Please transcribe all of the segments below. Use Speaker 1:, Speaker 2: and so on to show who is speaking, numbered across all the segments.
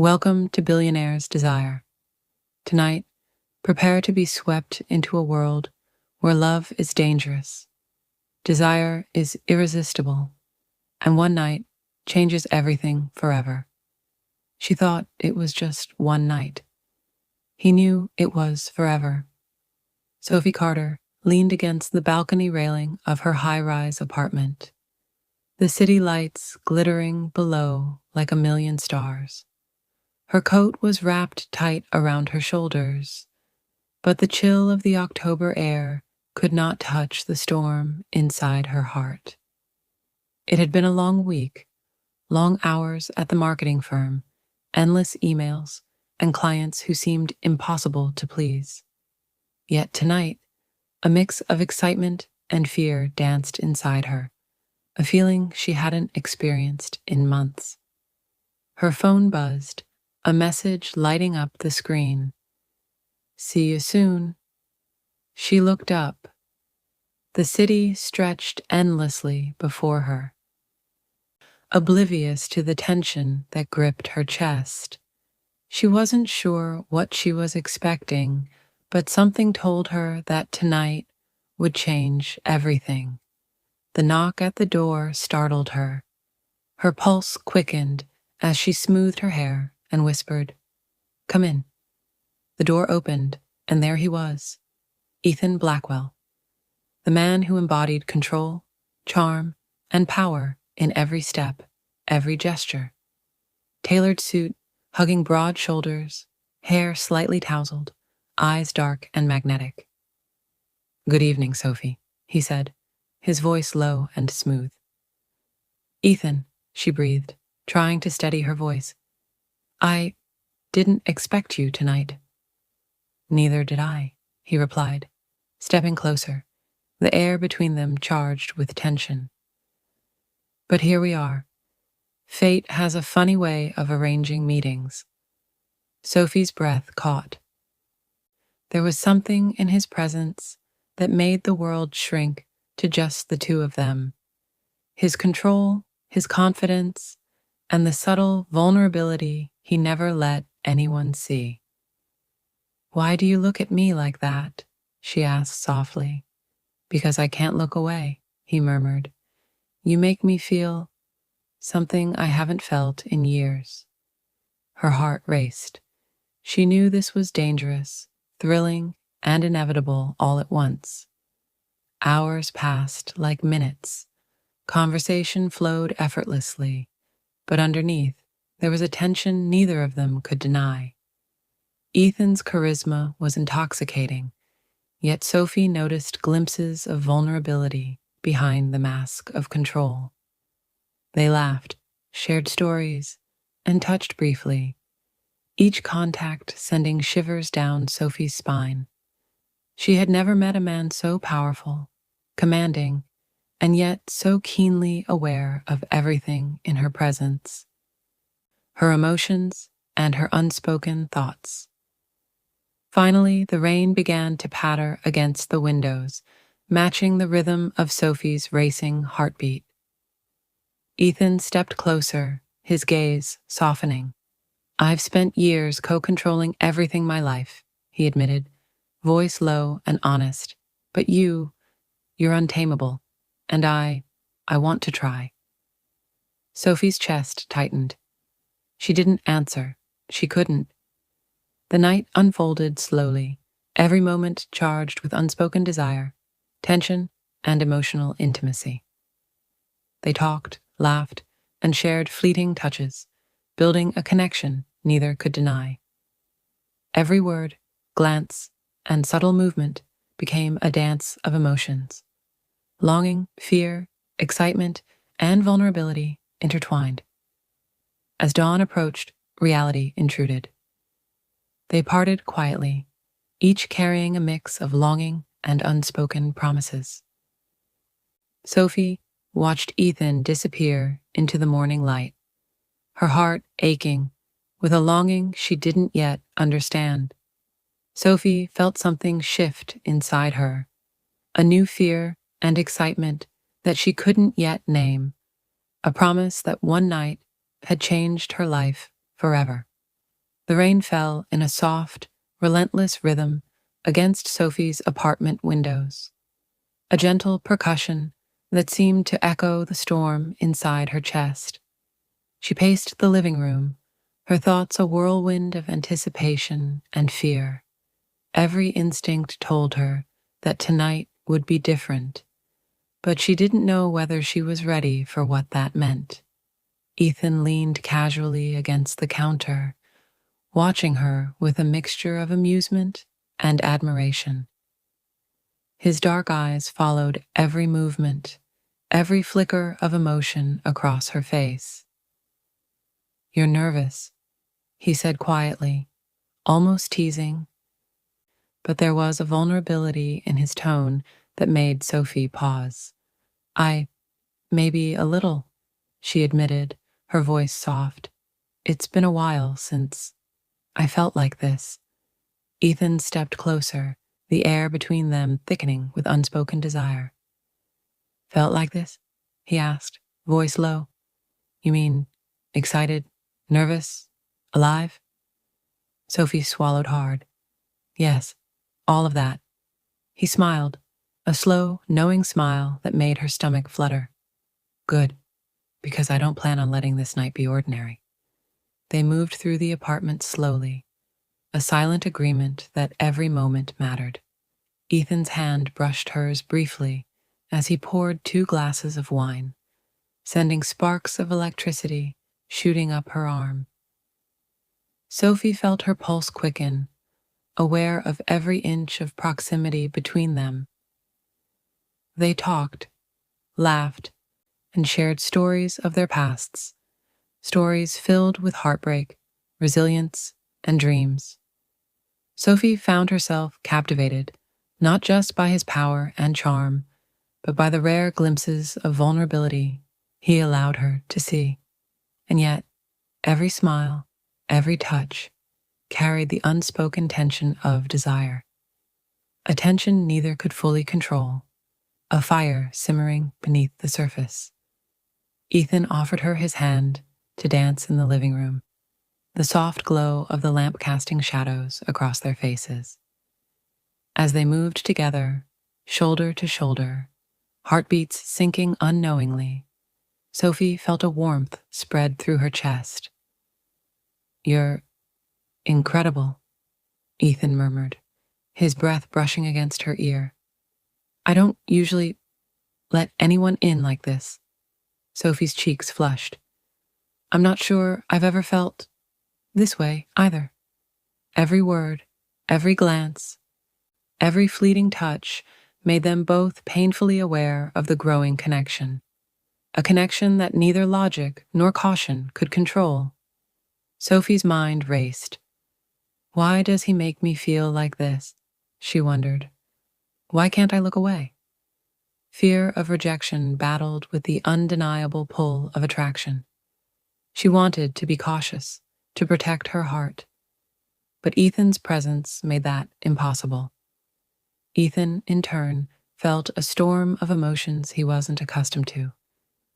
Speaker 1: Welcome to Billionaire's Desire. Tonight, prepare to be swept into a world where love is dangerous, desire is irresistible, and one night changes everything forever. She thought it was just one night. He knew it was forever. Sophie Carter leaned against the balcony railing of her high-rise apartment, the city lights glittering below like a million stars. Her coat was wrapped tight around her shoulders, but the chill of the October air could not touch the storm inside her heart. It had been a long week, long hours at the marketing firm, endless emails, and clients who seemed impossible to please. Yet tonight, a mix of excitement and fear danced inside her, a feeling she hadn't experienced in months. Her phone buzzed, a message lighting up the screen. "See you soon." She looked up. The city stretched endlessly before her. Oblivious to the tension that gripped her chest, she wasn't sure what she was expecting, but something told her that tonight would change everything. The knock at the door startled her. Her pulse quickened as she smoothed her hair and whispered, "Come in." The door opened, and there he was, Ethan Blackwell, the man who embodied control, charm, and power in every step, every gesture. Tailored suit, hugging broad shoulders, hair slightly tousled, eyes dark and magnetic. "Good evening, Sophie," he said, his voice low and smooth. "Ethan," she breathed, trying to steady her voice. "I didn't expect you tonight." "Neither did I," he replied, stepping closer, the air between them charged with tension. "But here we are. Fate has a funny way of arranging meetings." Sophie's breath caught. There was something in his presence that made the world shrink to just the two of them. His control, his confidence, and the subtle vulnerability he never let anyone see. "Why do you look at me like that?" she asked softly. "Because I can't look away," he murmured. "You make me feel something I haven't felt in years." Her heart raced. She knew this was dangerous, thrilling, and inevitable all at once. Hours passed like minutes. Conversation flowed effortlessly, but underneath, there was a tension neither of them could deny. Ethan's charisma was intoxicating, yet Sophie noticed glimpses of vulnerability behind the mask of control. They laughed, shared stories, and touched briefly, each contact sending shivers down Sophie's spine. She had never met a man so powerful, commanding, and yet so keenly aware of everything in her presence, her emotions and her unspoken thoughts. Finally, the rain began to patter against the windows, matching the rhythm of Sophie's racing heartbeat. Ethan stepped closer, his gaze softening. "I've spent years co-controlling everything my life," he admitted, voice low and honest. "But you're untamable, and I want to try." Sophie's chest tightened. She didn't answer. She couldn't. The night unfolded slowly, every moment charged with unspoken desire, tension, and emotional intimacy. They talked, laughed, and shared fleeting touches, building a connection neither could deny. Every word, glance, and subtle movement became a dance of emotions. Longing, fear, excitement, and vulnerability intertwined. As dawn approached, reality intruded. They parted quietly, each carrying a mix of longing and unspoken promises. Sophie watched Ethan disappear into the morning light, her heart aching with a longing she didn't yet understand. Sophie felt something shift inside her, a new fear and excitement that she couldn't yet name, a promise that one night had changed her life forever. The rain fell in a soft, relentless rhythm against Sophie's apartment windows, a gentle percussion that seemed to echo the storm inside her chest. She paced the living room, her thoughts a whirlwind of anticipation and fear. Every instinct told her that tonight would be different, but she didn't know whether she was ready for what that meant. Ethan leaned casually against the counter, watching her with a mixture of amusement and admiration. His dark eyes followed every movement, every flicker of emotion across her face. "You're nervous," he said quietly, almost teasing, but there was a vulnerability in his tone that made Sophie pause. Maybe a little," she admitted, her voice soft. "It's been a while since I felt like this." Ethan stepped closer, the air between them thickening with unspoken desire. "Felt like this?" he asked, voice low. "You mean excited, nervous, alive?" Sophie swallowed hard. "Yes, all of that." He smiled, a slow, knowing smile that made her stomach flutter. "Good, because I don't plan on letting this night be ordinary." They moved through the apartment slowly, a silent agreement that every moment mattered. Ethan's hand brushed hers briefly as he poured 2 glasses of wine, sending sparks of electricity shooting up her arm. Sophie felt her pulse quicken, aware of every inch of proximity between them. They talked, laughed, and shared stories of their pasts, stories filled with heartbreak, resilience, and dreams. Sophie found herself captivated, not just by his power and charm, but by the rare glimpses of vulnerability he allowed her to see. And yet, every smile, every touch, carried the unspoken tension of desire. A tension neither could fully control, a fire simmering beneath the surface. Ethan offered her his hand to dance in the living room, the soft glow of the lamp casting shadows across their faces. As they moved together, shoulder to shoulder, heartbeats sinking unknowingly, Sophie felt a warmth spread through her chest. "You're incredible," Ethan murmured, his breath brushing against her ear. "I don't usually let anyone in like this." Sophie's cheeks flushed. "I'm not sure I've ever felt this way either." Every word, every glance, every fleeting touch made them both painfully aware of the growing connection, a connection that neither logic nor caution could control. Sophie's mind raced. "Why does he make me feel like this?" she wondered. "Why can't I look away?" Fear of rejection battled with the undeniable pull of attraction. She wanted to be cautious, to protect her heart. But Ethan's presence made that impossible. Ethan, in turn, felt a storm of emotions he wasn't accustomed to.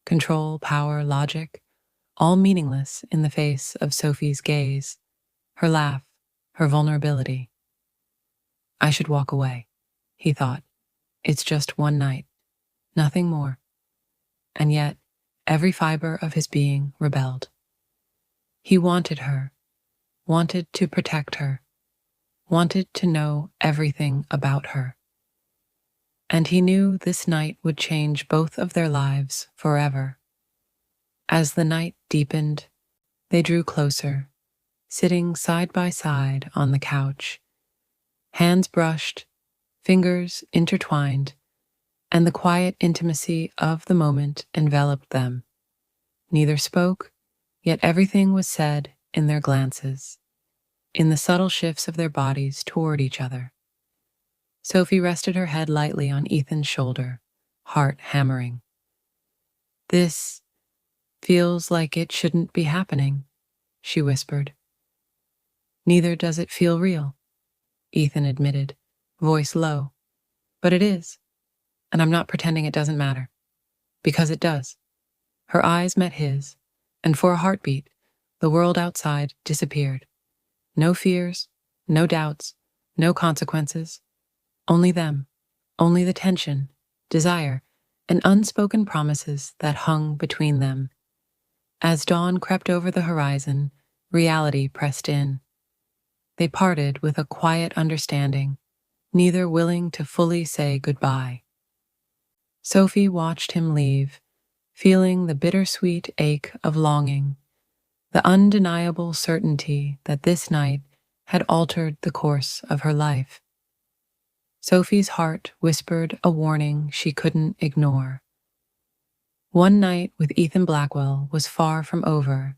Speaker 1: Control, power, logic, all meaningless in the face of Sophie's gaze, her laugh, her vulnerability. "I should walk away," he thought. "It's just one night, nothing more." And yet, every fiber of his being rebelled. He wanted her, wanted to protect her, wanted to know everything about her. And he knew this night would change both of their lives forever. As the night deepened, they drew closer, sitting side by side on the couch, hands brushed, fingers intertwined, and the quiet intimacy of the moment enveloped them. Neither spoke, yet everything was said in their glances, in the subtle shifts of their bodies toward each other. Sophie rested her head lightly on Ethan's shoulder, heart hammering. "This feels like it shouldn't be happening," she whispered. "Neither does it feel real," Ethan admitted, voice low. "But it is, and I'm not pretending it doesn't matter, because it does." Her eyes met his, and for a heartbeat, the world outside disappeared. No fears, no doubts, no consequences. Only them, only the tension, desire, and unspoken promises that hung between them. As dawn crept over the horizon, reality pressed in. They parted with a quiet understanding, neither willing to fully say goodbye. Sophie watched him leave, feeling the bittersweet ache of longing, the undeniable certainty that this night had altered the course of her life. Sophie's heart whispered a warning she couldn't ignore. One night with Ethan Blackwell was far from over,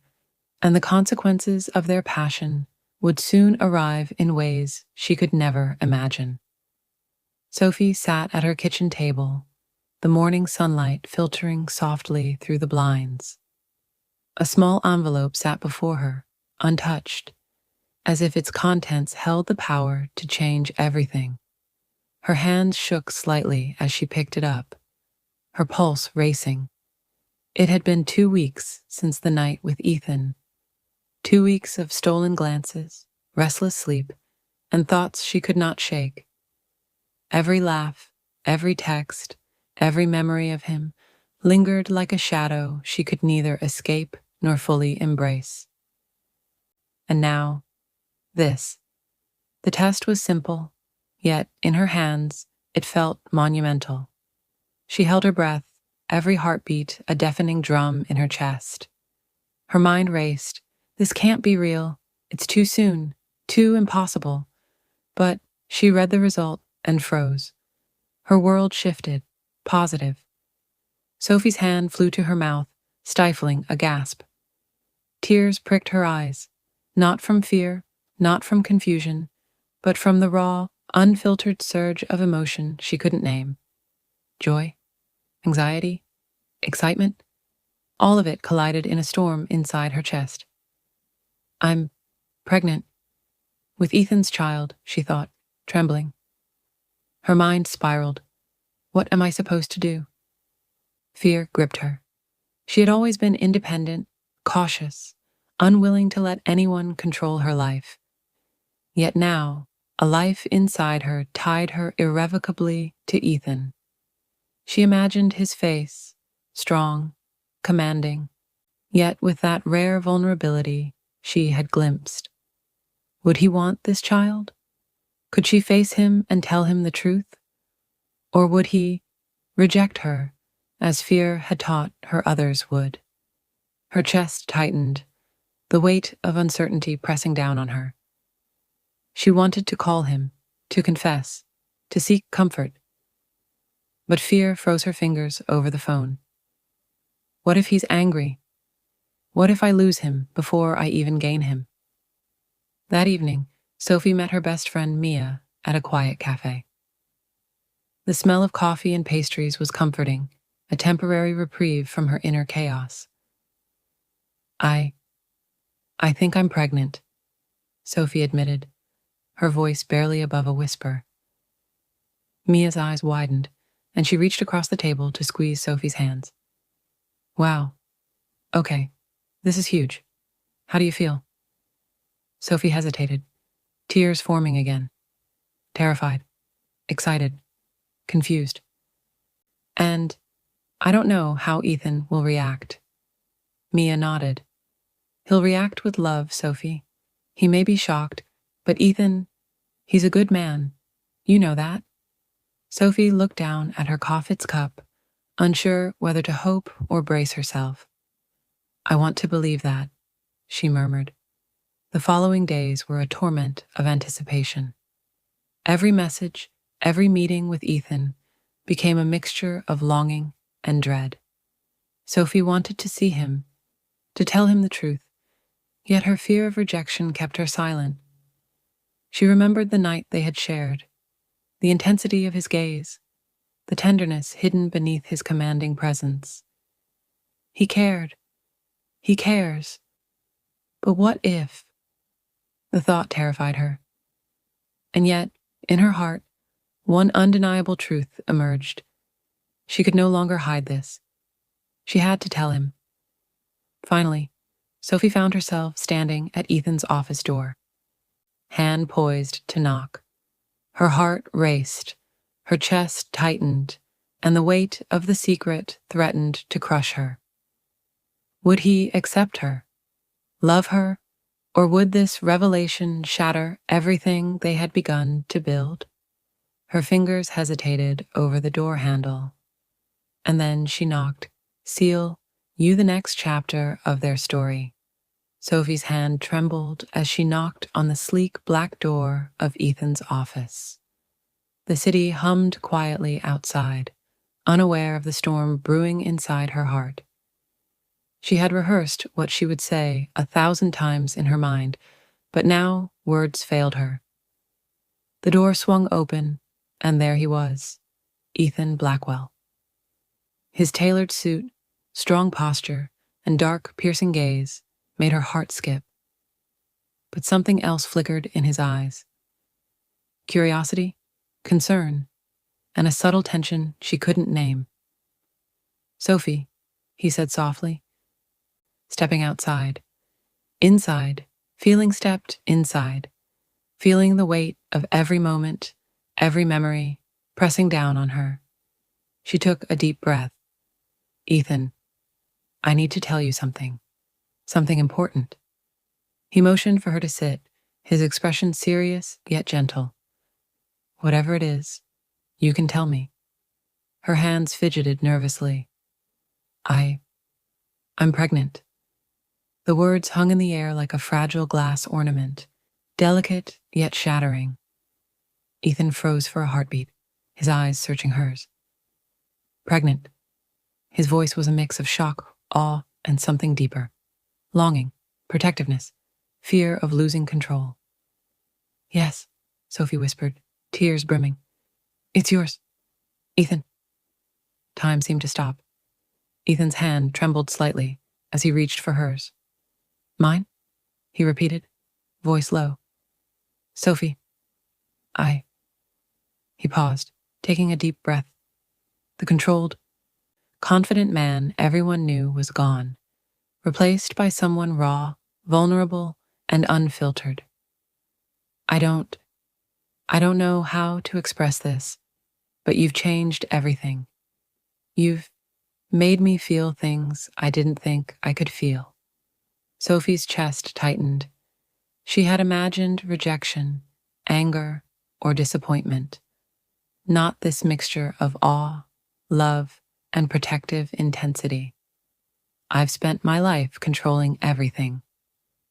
Speaker 1: and the consequences of their passion would soon arrive in ways she could never imagine. Sophie sat at her kitchen table, the morning sunlight filtering softly through the blinds. A small envelope sat before her, untouched, as if its contents held the power to change everything. Her hands shook slightly as she picked it up, her pulse racing. It had been 2 weeks since the night with Ethan. 2 weeks of stolen glances, restless sleep, and thoughts she could not shake. Every laugh, every text, every memory of him lingered like a shadow she could neither escape nor fully embrace. And now, this. The test was simple, yet in her hands it felt monumental. She held her breath, every heartbeat a deafening drum in her chest. Her mind raced. This can't be real. It's too soon, too impossible. But she read the result and froze. Her world shifted, positive. Sophie's hand flew to her mouth, stifling a gasp. Tears pricked her eyes, not from fear, not from confusion, but from the raw, unfiltered surge of emotion she couldn't name. Joy, anxiety, excitement, all of it collided in a storm inside her chest. I'm pregnant. With Ethan's child, she thought, trembling. Her mind spiraled. What am I supposed to do? Fear gripped her. She had always been independent, cautious, unwilling to let anyone control her life. Yet now, a life inside her tied her irrevocably to Ethan. She imagined his face, strong, commanding, yet with that rare vulnerability she had glimpsed. Would he want this child? Could she face him and tell him the truth? Or would he reject her, as fear had taught her others would? Her chest tightened, the weight of uncertainty pressing down on her. She wanted to call him, to confess, to seek comfort. But fear froze her fingers over the phone. What if he's angry? What if I lose him before I even gain him? That evening, Sophie met her best friend Mia at a quiet cafe. The smell of coffee and pastries was comforting, a temporary reprieve from her inner chaos. I think I'm pregnant, Sophie admitted, her voice barely above a whisper. Mia's eyes widened, and she reached across the table to squeeze Sophie's hands. Wow. Okay, this is huge. How do you feel? Sophie hesitated, tears forming again. Terrified, excited, confused. And I don't know how Ethan will react. Mia nodded. He'll react with love, Sophie. He may be shocked, but Ethan, he's a good man. You know that. Sophie looked down at her coffee's cup, unsure whether to hope or brace herself. I want to believe that, she murmured. The following days were a torment of anticipation. Every message, every meeting with Ethan became a mixture of longing and dread. Sophie wanted to see him, to tell him the truth, yet her fear of rejection kept her silent. She remembered the night they had shared, the intensity of his gaze, the tenderness hidden beneath his commanding presence. He cared. He cares. But what if? The thought terrified her. And yet, in her heart, one undeniable truth emerged. She could no longer hide this. She had to tell him. Finally, Sophie found herself standing at Ethan's office door. hand poised to knock. Her heart raced, her chest tightened, and the weight of the secret threatened to crush her. Would he accept her, love her, or would this revelation shatter everything they had begun to build? Her fingers hesitated over the door handle, and then she knocked. Seal you the next chapter of their story. Sophie's hand trembled as she knocked on the sleek black door of Ethan's office. The city hummed quietly outside, unaware of the storm brewing inside her heart. She had rehearsed what she would say 1,000 times in her mind, but now words failed her. The door swung open, and there he was, Ethan Blackwell. His tailored suit, strong posture, and dark, piercing gaze made her heart skip. But something else flickered in his eyes. Curiosity, concern, and a subtle tension she couldn't name. "Sophie," he said softly, stepping outside. Inside, feeling stepped inside, feeling the weight of every moment, every memory, pressing down on her. She took a deep breath. "Ethan, I need to tell you something. Something important." He motioned for her to sit, his expression serious yet gentle. "Whatever it is, you can tell me." Her hands fidgeted nervously. I'm pregnant." The words hung in the air like a fragile glass ornament, delicate yet shattering. Ethan froze for a heartbeat, his eyes searching hers. "Pregnant." His voice was a mix of shock, awe, and something deeper. Longing, protectiveness, fear of losing control. "Yes," Sophie whispered, tears brimming. "It's yours, Ethan." Time seemed to stop. Ethan's hand trembled slightly as he reached for hers. "Mine?" he repeated, voice low. "Sophie, He paused, taking a deep breath. The controlled, confident man everyone knew was gone, replaced by someone raw, vulnerable, and unfiltered. I don't know how to express this, but you've changed everything. You've made me feel things I didn't think I could feel." Sophie's chest tightened. She had imagined rejection, anger, or disappointment, not this mixture of awe, love, and protective intensity. "I've spent my life controlling everything,"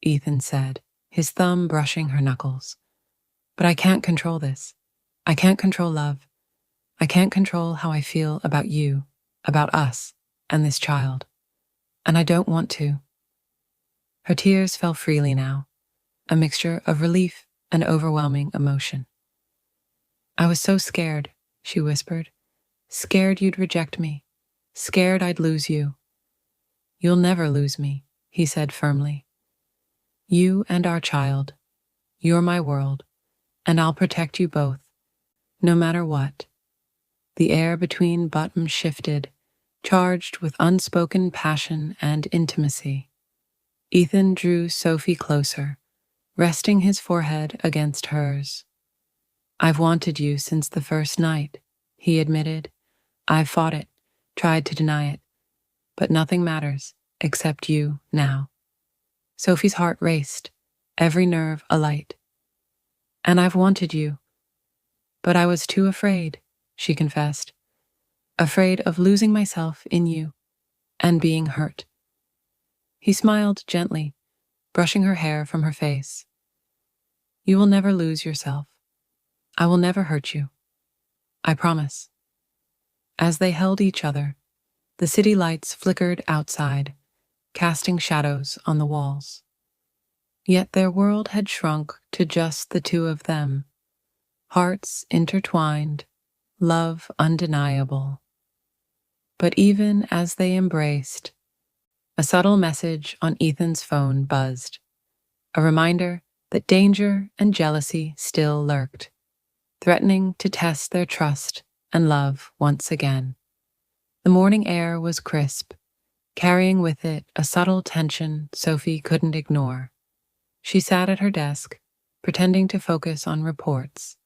Speaker 1: Ethan said, his thumb brushing her knuckles. "But I can't control this. I can't control love. I can't control how I feel about you, about us, and this child. And I don't want to." Her tears fell freely now, a mixture of relief and overwhelming emotion. "I was so scared," she whispered. "Scared you'd reject me. Scared I'd lose you." "You'll never lose me," he said firmly. "You and our child. You're my world, and I'll protect you both, no matter what." The air between bottoms shifted, charged with unspoken passion and intimacy. Ethan drew Sophie closer, resting his forehead against hers. "I've wanted you since the first night," he admitted. "I've fought it, tried to deny it, but nothing matters except you now." Sophie's heart raced, every nerve alight. "And I've wanted you, but I was too afraid," she confessed. "Afraid of losing myself in you and being hurt." He smiled gently, brushing her hair from her face. "You will never lose yourself. I will never hurt you. I promise." As they held each other, the city lights flickered outside, casting shadows on the walls. Yet their world had shrunk to just the two of them, hearts intertwined, love undeniable. But even as they embraced, a subtle message on Ethan's phone buzzed, a reminder that danger and jealousy still lurked, threatening to test their trust and love once again. The morning air was crisp, carrying with it a subtle tension Sophie couldn't ignore. She sat at her desk, pretending to focus on reports,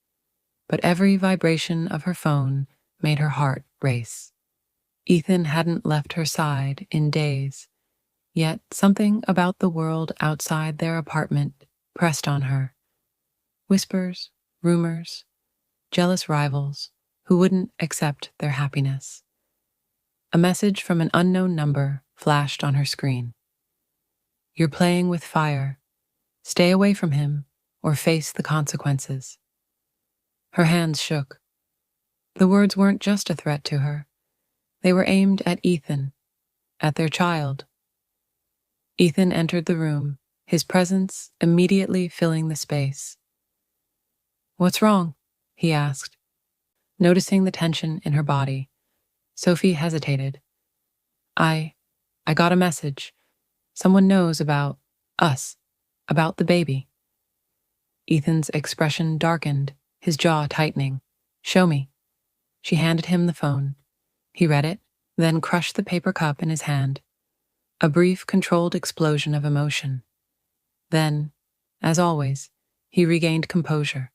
Speaker 1: but every vibration of her phone made her heart race. Ethan hadn't left her side in days, yet something about the world outside their apartment pressed on her. Whispers, rumors, jealous rivals who wouldn't accept their happiness. A message from an unknown number flashed on her screen. "You're playing with fire. Stay away from him or face the consequences." Her hands shook. The words weren't just a threat to her. They were aimed at Ethan, at their child. Ethan entered the room, his presence immediately filling the space. "What's wrong?" he asked. Noticing the tension in her body, Sophie hesitated. I got a message. Someone knows about us, about the baby." Ethan's expression darkened, his jaw tightening. "Show me." She handed him the phone. He read it, then crushed the paper cup in his hand. A brief, controlled explosion of emotion. Then, as always, he regained composure,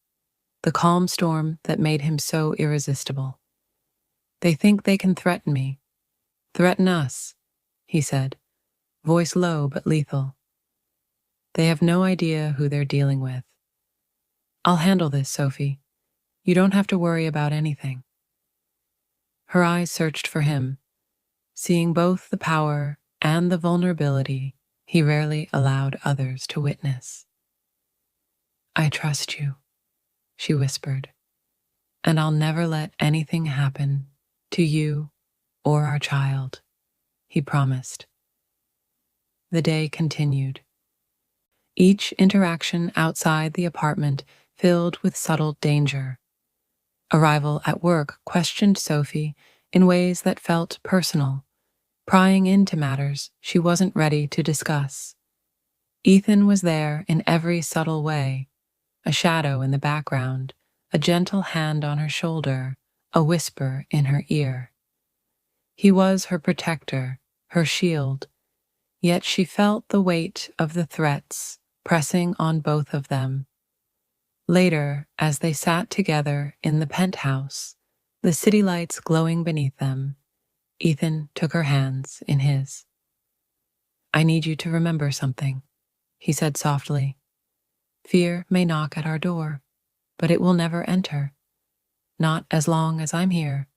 Speaker 1: the calm storm that made him so irresistible. "They think they can threaten me. Threaten us," he said, voice low but lethal. "They have no idea who they're dealing with. I'll handle this, Sophie. You don't have to worry about anything." Her eyes searched for him, seeing both the power and the vulnerability he rarely allowed others to witness. "I trust you," she whispered, "and I'll never let anything happen to you or our child," he promised. The day continued. Each interaction outside the apartment filled with subtle danger. Arrival at work questioned Sophie in ways that felt personal, prying into matters she wasn't ready to discuss. Ethan was there in every subtle way, a shadow in the background, a gentle hand on her shoulder, a whisper in her ear. He was her protector, her shield, yet she felt the weight of the threats pressing on both of them. Later, as they sat together in the penthouse, the city lights glowing beneath them, Ethan took her hands in his. "I need you to remember something," he said softly. "Fear may knock at our door, but it will never enter. Not as long as I'm here,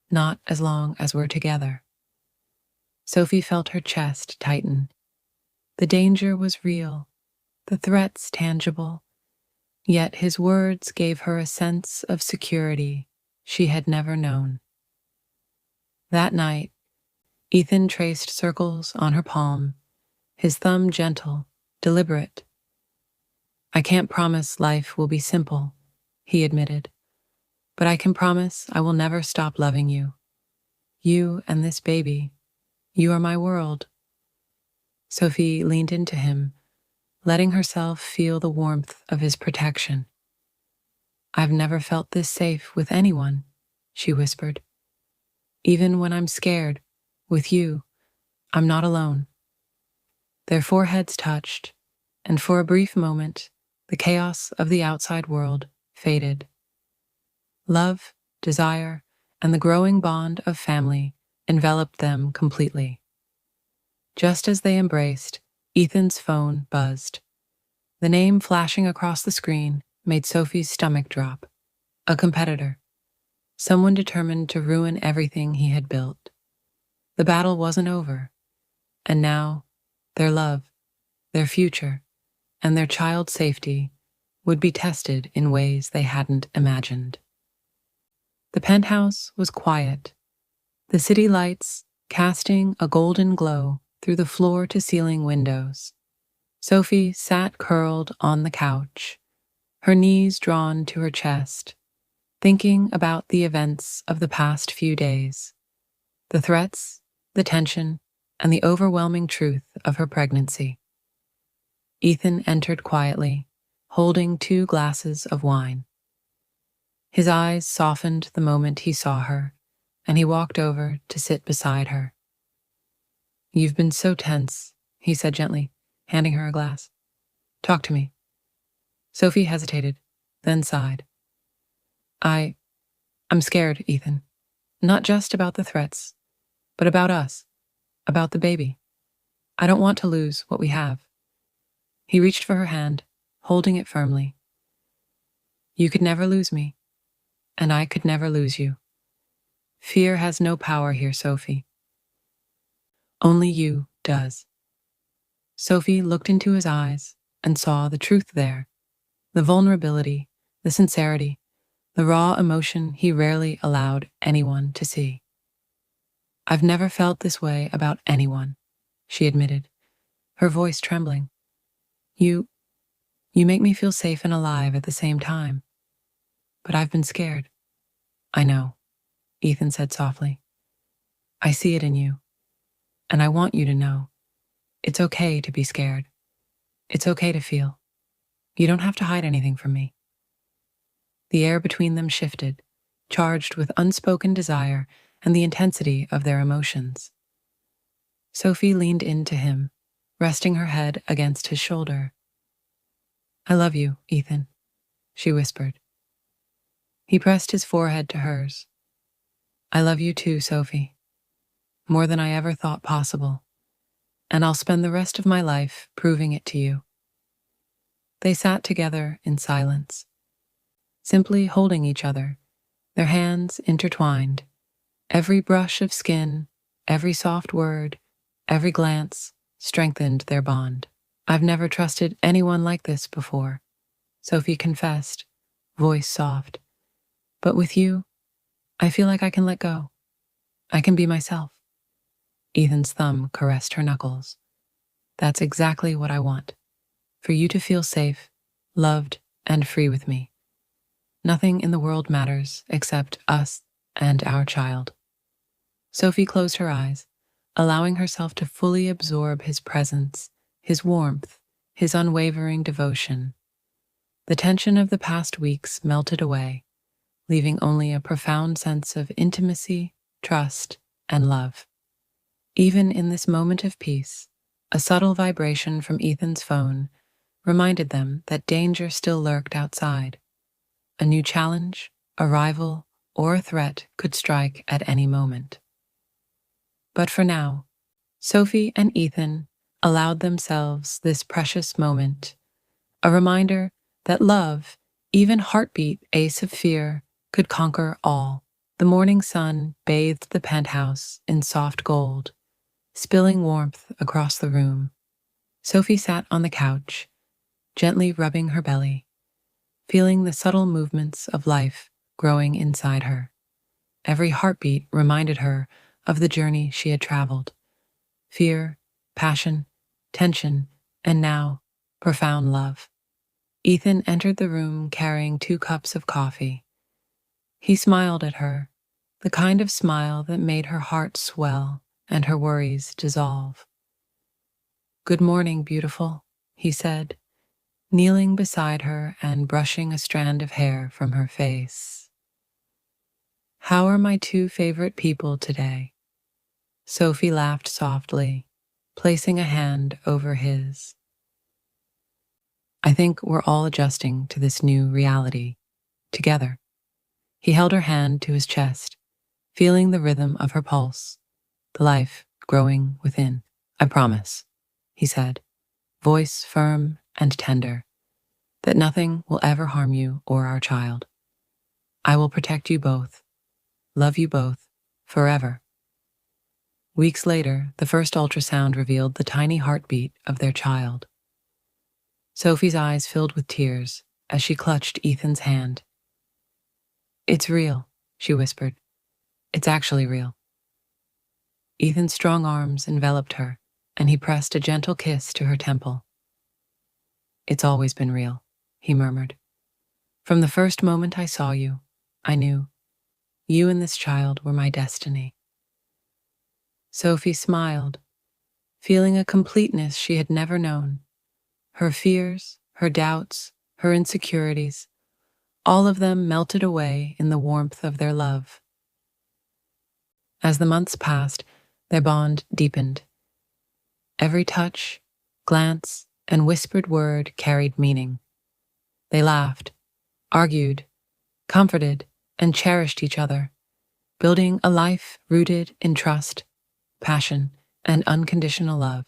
Speaker 1: not as long as we're together." Sophie felt her chest tighten. The danger was real, the threats tangible, yet his words gave her a sense of security she had never known. That night, Ethan traced circles on her palm, his thumb gentle, deliberate. "I can't promise life will be simple," he admitted, "but I can promise I will never stop loving you. You and this baby, you are my world." Sophie leaned into him, letting herself feel the warmth of his protection. "I've never felt this safe with anyone," she whispered. "Even when I'm scared, with you, I'm not alone." Their foreheads touched, and for a brief moment, the chaos of the outside world faded. Love, desire, and the growing bond of family enveloped them completely. Just as they embraced, Ethan's phone buzzed. The name flashing across the screen made Sophie's stomach drop. A competitor. Someone determined to ruin everything he had built. The battle wasn't over, and now their love, their future, and their child's safety would be tested in ways they hadn't imagined. The penthouse was quiet, the city lights casting a golden glow through the floor-to-ceiling windows. Sophie sat curled on the couch, her knees drawn to her chest, thinking about the events of the past few days, the threats, the tension, and the overwhelming truth of her pregnancy. Ethan entered quietly, holding 2 glasses of wine. His eyes softened the moment he saw her, and he walked over to sit beside her. "You've been so tense," he said gently, handing her a glass. "Talk to me." Sophie hesitated, then sighed. I'm scared, Ethan. Not just about the threats, but about us, about the baby. I don't want to lose what we have. He reached for her hand, holding it firmly. You could never lose me, and I could never lose you. Fear has no power here, Sophie. Only you does. Sophie looked into his eyes and saw the truth there, the vulnerability, the sincerity, the raw emotion he rarely allowed anyone to see. I've never felt this way about anyone, she admitted, her voice trembling. You make me feel safe and alive at the same time. But I've been scared. I know, Ethan said softly. I see it in you, and I want you to know. It's okay to be scared. It's okay to feel. You don't have to hide anything from me. The air between them shifted, charged with unspoken desire and the intensity of their emotions. Sophie leaned into him, resting her head against his shoulder. I love you, Ethan, she whispered. He pressed his forehead to hers. I love you too, Sophie. More than I ever thought possible. And I'll spend the rest of my life proving it to you. They sat together in silence, simply holding each other, their hands intertwined. Every brush of skin, every soft word, every glance strengthened their bond. I've never trusted anyone like this before, Sophie confessed, voice soft. But with you, I feel like I can let go. I can be myself. Ethan's thumb caressed her knuckles. That's exactly what I want. For you to feel safe, loved, and free with me. Nothing in the world matters except us and our child. Sophie closed her eyes, allowing herself to fully absorb his presence, his warmth, his unwavering devotion. The tension of the past weeks melted away, leaving only a profound sense of intimacy, trust, and love. Even in this moment of peace, a subtle vibration from Ethan's phone reminded them that danger still lurked outside. A new challenge, a rival, or a threat could strike at any moment. But for now, Sophie and Ethan allowed themselves this precious moment, a reminder that love, even heartbeat ace of fear, could conquer all. The morning sun bathed the penthouse in soft gold, spilling warmth across the room. Sophie sat on the couch, gently rubbing her belly, feeling the subtle movements of life growing inside her. Every heartbeat reminded her of the journey she had traveled. Fear, passion, tension, and now, profound love. Ethan entered the room carrying 2 cups of coffee. He smiled at her, the kind of smile that made her heart swell and her worries dissolve. Good morning, beautiful, he said, kneeling beside her and brushing a strand of hair from her face. How are my 2 favorite people today? Sophie laughed softly, placing a hand over his. I think we're all adjusting to this new reality, together. He held her hand to his chest, feeling the rhythm of her pulse, the life growing within. I promise, he said, voice firm and tender, that nothing will ever harm you or our child. I will protect you both, love you both, forever. Weeks later, the first ultrasound revealed the tiny heartbeat of their child. Sophie's eyes filled with tears as she clutched Ethan's hand. It's real, she whispered. It's actually real. Ethan's strong arms enveloped her, and he pressed a gentle kiss to her temple. It's always been real, he murmured. From the first moment I saw you, I knew you and this child were my destiny. Sophie smiled, feeling a completeness she had never known. Her fears, her doubts, her insecurities, all of them melted away in the warmth of their love. As the months passed, their bond deepened. Every touch, glance, and whispered word carried meaning. They laughed, argued, comforted, and cherished each other, building a life rooted in trust, passion, and unconditional love.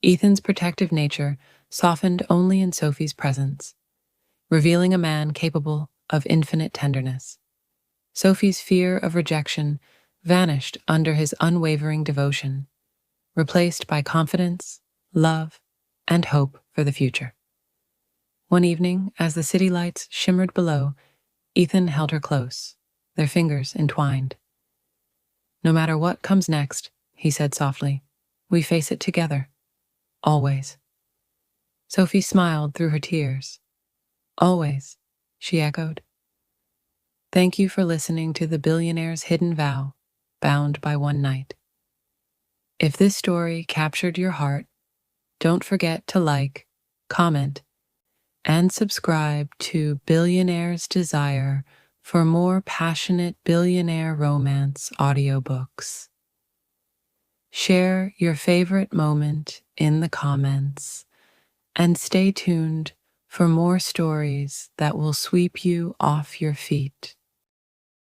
Speaker 1: Ethan's protective nature softened only in Sophie's presence, revealing a man capable of infinite tenderness. Sophie's fear of rejection vanished under his unwavering devotion, replaced by confidence, love, and hope for the future. One evening, as the city lights shimmered below, Ethan held her close, their fingers entwined. "No matter what comes next," he said softly, "we face it together. Always." Sophie smiled through her tears. "Always," she echoed. Thank you for listening to The Billionaire's Hidden Vow, bound by one night. If this story captured your heart, don't forget to like, comment, and subscribe to Billionaire's Desire for more passionate billionaire romance audiobooks. Share your favorite moment in the comments, and stay tuned for more stories that will sweep you off your feet.